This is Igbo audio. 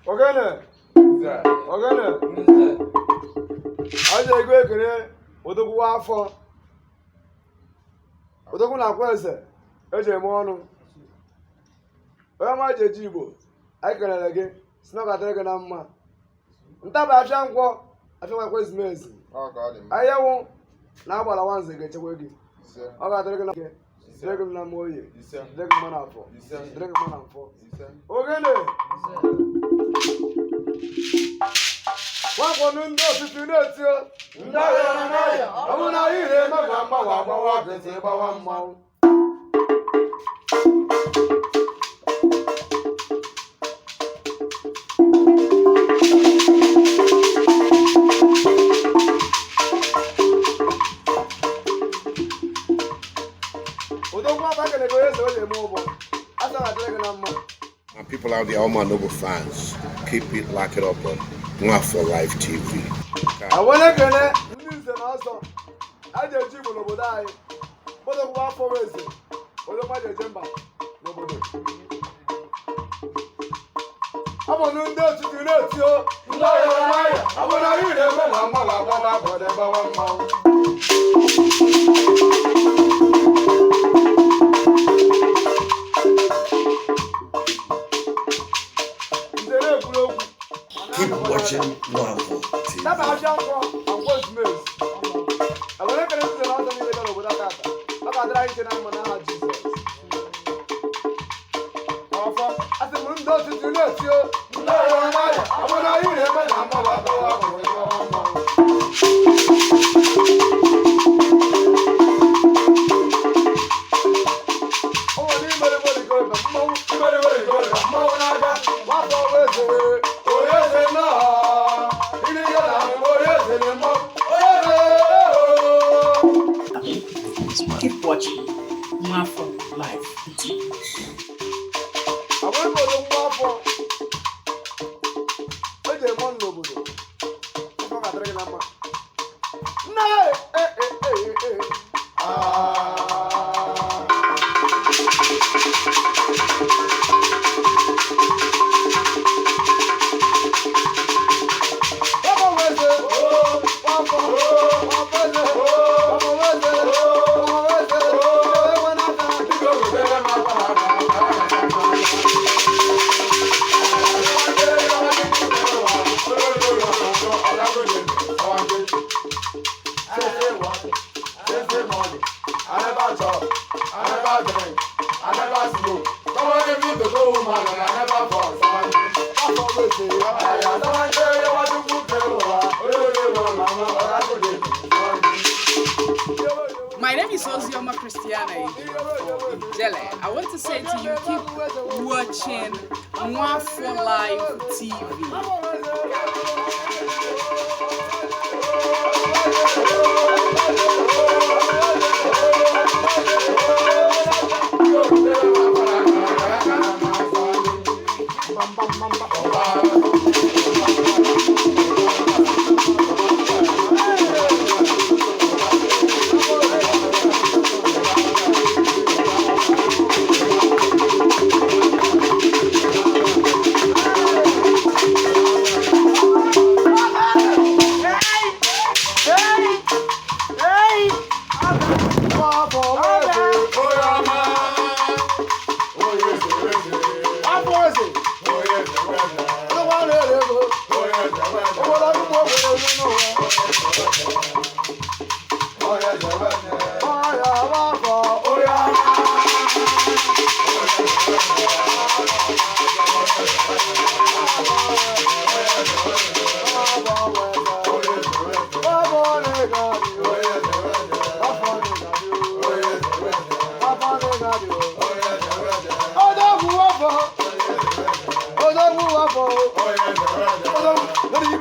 Ogene. Ogene. Aje ego ekere odogwu afọ. Odogwu na-akwa eze eji eme ọnụ. Onye ma jeji Igbo, anyị kelere gị, si na ọ ga-adịrị gị na mma. Ntaba afịa nkwọ, afịa nwekwa ezumezu. Ahịa na agbara nwanze ga-echekwa gị. Ọ ga-adịrị gị na gị. Dịrị gị na mma oyi. Dịrị gị mma na afọ. Dịrị gị mma na mfọ. Ogene. Wakonu ndị osisi na-etio. Ndị ahịa na n'ahịa. Ọ bụ na ihe na-eme ka mgbawa agbawa ga-esi gbawa mmanwụ. My people out there, all my noble fans, keep it, lock it up on Nwafọ Live TV. I want to get it. News and also, I just keep on over there. But the Nwafọ West, but the Major Jemba, nobody. I'm on the to do that, yo. I want to hear them, Keep watching Nwafọ TV. I want to get into the house and you over that. I got right in Jesus. I said, when those to do that, yo. I want to hear them, Keep watching Nwafọ Live TV. I want to go to Nwafọ. Where's the one nobody? I'm going to drink a number. No! I never talk, I never drink, I never smoke. Someone give me the go woman and I never fall. My name is Ozioma Christiana Ijele. I want to say to you, keep watching Nwafọ Live TV. What do you